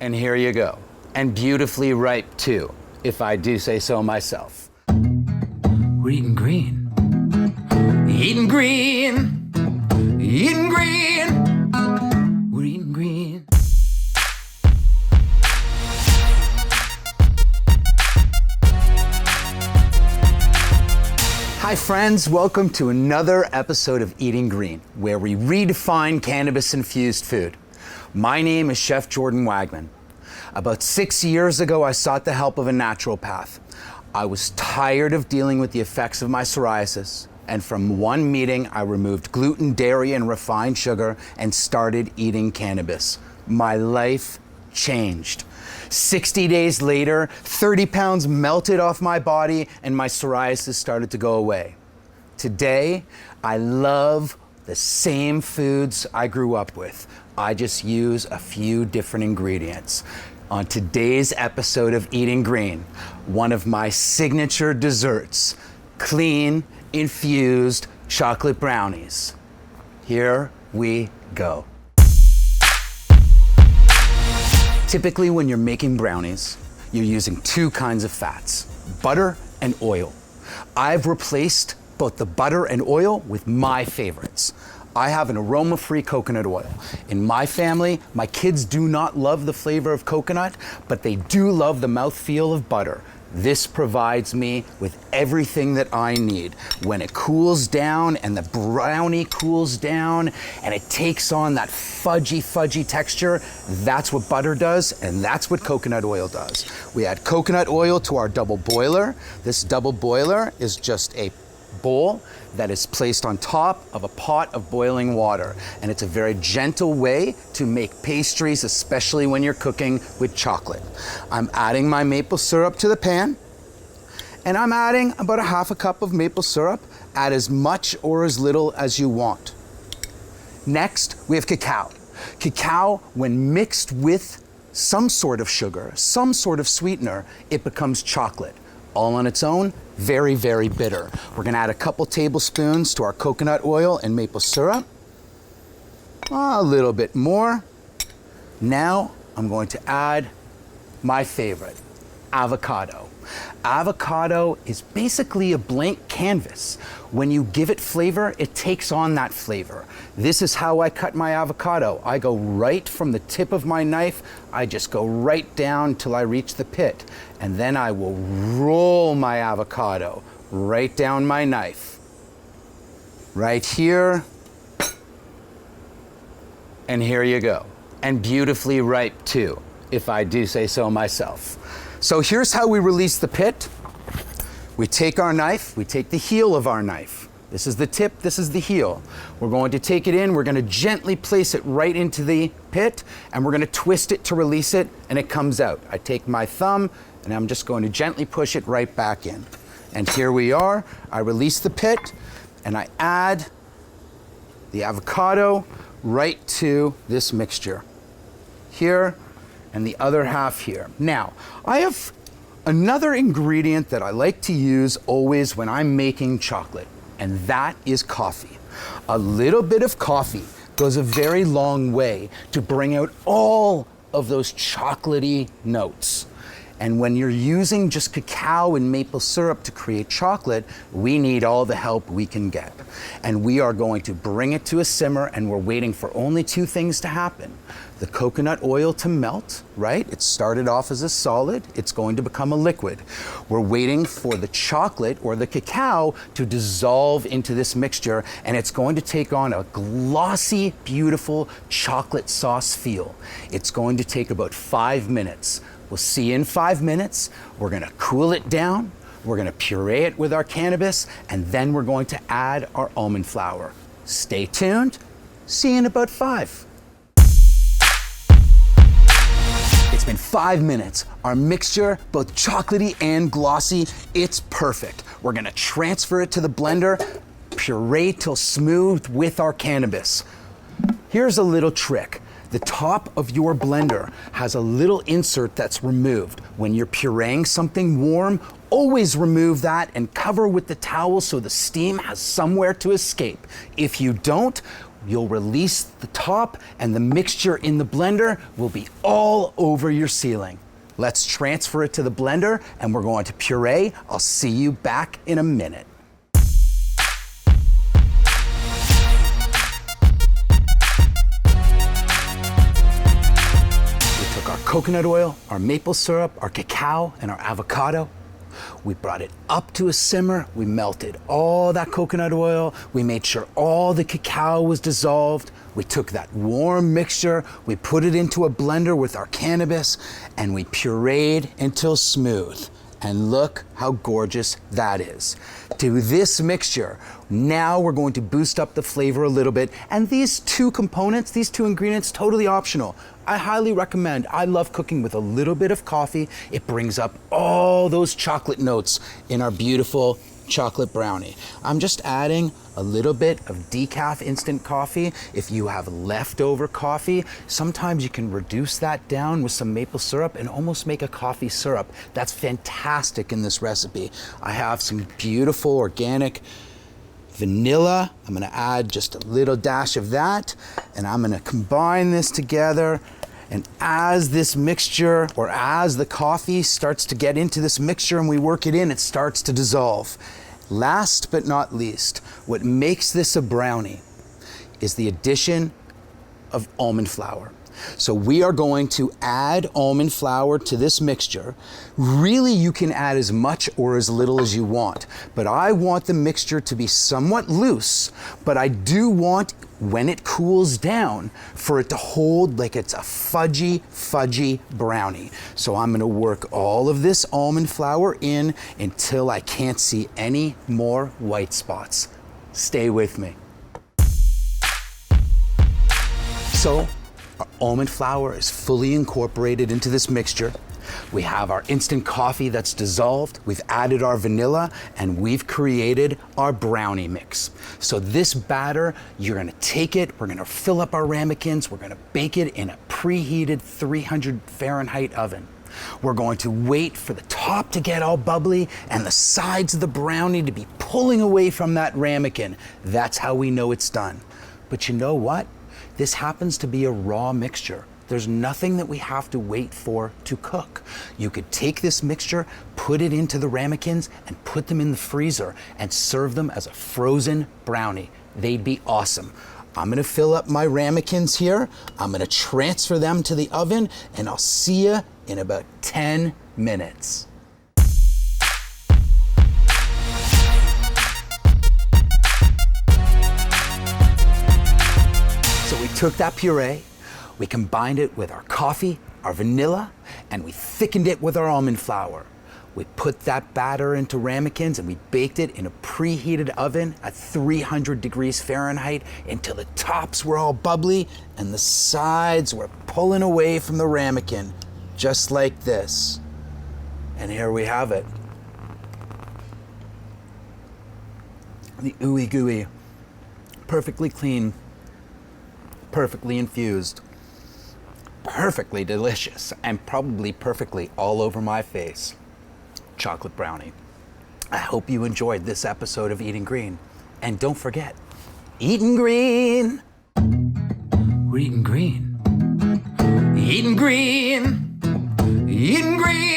And here you go. And beautifully ripe too, if I do say so myself. We're eating green. Eating green. Eating green. We're eating green. Hi friends, welcome to another episode of Eating Green, where we redefine cannabis-infused food. My name is Chef Jordan Wagman. About 6 years ago, I sought the help of a naturopath. I was tired of dealing with the effects of my psoriasis, and from one meeting, I removed gluten, dairy, and refined sugar and started eating cannabis. My life changed. 60 days later, 30 pounds melted off my body and my psoriasis started to go away. Today, I love the same foods I grew up with. I just use a few different ingredients. On today's episode of Eating Green, one of my signature desserts, clean, infused chocolate brownies. Here we go. Typically, when you're making brownies, you're using two kinds of fats, butter and oil. I've replaced both the butter and oil with my favorites. I have an aroma-free coconut oil. In my family, my kids do not love the flavor of coconut, but they do love the mouthfeel of butter. This provides me with everything that I need. When it cools down and the brownie cools down and it takes on that fudgy texture, that's what butter does and that's what coconut oil does. We add coconut oil to our double boiler. This double boiler is just a bowl that is placed on top of a pot of boiling water. And it's a very gentle way to make pastries, especially when you're cooking with chocolate. I'm adding my maple syrup to the pan, and I'm adding about a half a cup of maple syrup. Add as much or as little as you want. Next, we have cacao. Cacao, when mixed with some sort of sugar, some sort of sweetener, it becomes chocolate. All on its own, very, very bitter. We're gonna add a couple tablespoons to our coconut oil and maple syrup. A little bit more. Now, I'm going to add my favorite, avocado. Avocado is basically a blank canvas. When you give it flavor, it takes on that flavor. This is how I cut my avocado. I go right from the tip of my knife, I just go right down till I reach the pit. And then I will roll my avocado right down my knife. Right here. And here you go. And beautifully ripe too, if I do say so myself. So here's how we release the pit. We take our knife, we take the heel of our knife. This is the tip, this is the heel. We're going to take it in, we're gonna gently place it right into the pit, and we're gonna twist it to release it, and it comes out. I take my thumb, and I'm just going to gently push it right back in. And here we are. I release the pit, and I add the avocado right to this mixture. Here, and the other half here. Now, I have another ingredient that I like to use always when I'm making chocolate, and that is coffee. A little bit of coffee goes a very long way to bring out all of those chocolatey notes. And when you're using just cacao and maple syrup to create chocolate, we need all the help we can get. And we are going to bring it to a simmer, and we're waiting for only two things to happen. The coconut oil to melt, right? It started off as a solid, it's going to become a liquid. We're waiting for the chocolate or the cacao to dissolve into this mixture, and it's going to take on a glossy, beautiful chocolate sauce feel. It's going to take about 5 minutes. We'll see you in 5 minutes. We're gonna cool it down. We're gonna puree it with our cannabis, and then we're going to add our almond flour. Stay tuned. See you in about 5. It's been 5 minutes. Our mixture, both chocolatey and glossy, it's perfect. We're gonna transfer it to the blender, puree till smooth with our cannabis. Here's a little trick. The top of your blender has a little insert that's removed. When you're pureeing something warm, always remove that and cover with the towel so the steam has somewhere to escape. If you don't, you'll release the top and the mixture in the blender will be all over your ceiling. Let's transfer it to the blender and we're going to puree. I'll see you back in a minute. We took our coconut oil, our maple syrup, our cacao, and our avocado. We brought it up to a simmer. We melted all that coconut oil. We made sure all the cacao was dissolved. We took that warm mixture, we put it into a blender with our cannabis, and we pureed until smooth. And look how gorgeous that is. To this mixture, now we're going to boost up the flavor a little bit. And these two components, these two ingredients, totally optional. I highly recommend. I love cooking with a little bit of coffee. It brings up all those chocolate notes in our beautiful chocolate brownie. I'm just adding a little bit of decaf instant coffee. If you have leftover coffee, sometimes you can reduce that down with some maple syrup and almost make a coffee syrup. That's fantastic in this recipe. I have some beautiful organic vanilla. I'm gonna add just a little dash of that, and I'm gonna combine this together. And as this mixture, or as the coffee starts to get into this mixture and we work it in, it starts to dissolve. Last but not least, what makes this a brownie is the addition of almond flour. So we are going to add almond flour to this mixture. Really, you can add as much or as little as you want, but I want the mixture to be somewhat loose, but I do want, when it cools down, for it to hold like it's a fudgy brownie. So I'm gonna work all of this almond flour in until I can't see any more white spots. Stay with me. So, our almond flour is fully incorporated into this mixture. We have our instant coffee that's dissolved. We've added our vanilla and we've created our brownie mix. So this batter, you're gonna take it, we're gonna fill up our ramekins, we're gonna bake it in a preheated 300 Fahrenheit oven. We're going to wait for the top to get all bubbly and the sides of the brownie to be pulling away from that ramekin. That's how we know it's done. But you know what? This happens to be a raw mixture. There's nothing that we have to wait for to cook. You could take this mixture, put it into the ramekins, and put them in the freezer and serve them as a frozen brownie. They'd be awesome. I'm gonna fill up my ramekins here. I'm gonna transfer them to the oven, and I'll see you in about 10 minutes. So we took that puree, we combined it with our coffee, our vanilla, and we thickened it with our almond flour. We put that batter into ramekins and we baked it in a preheated oven at 300 degrees Fahrenheit until the tops were all bubbly and the sides were pulling away from the ramekin, just like this. And here we have it. The ooey gooey, perfectly clean, perfectly infused, perfectly delicious, and probably perfectly all over my face chocolate brownie. I hope you enjoyed this episode of Eating Green. And don't forget, Eating Green! We're eating green. Eating green! Eating green!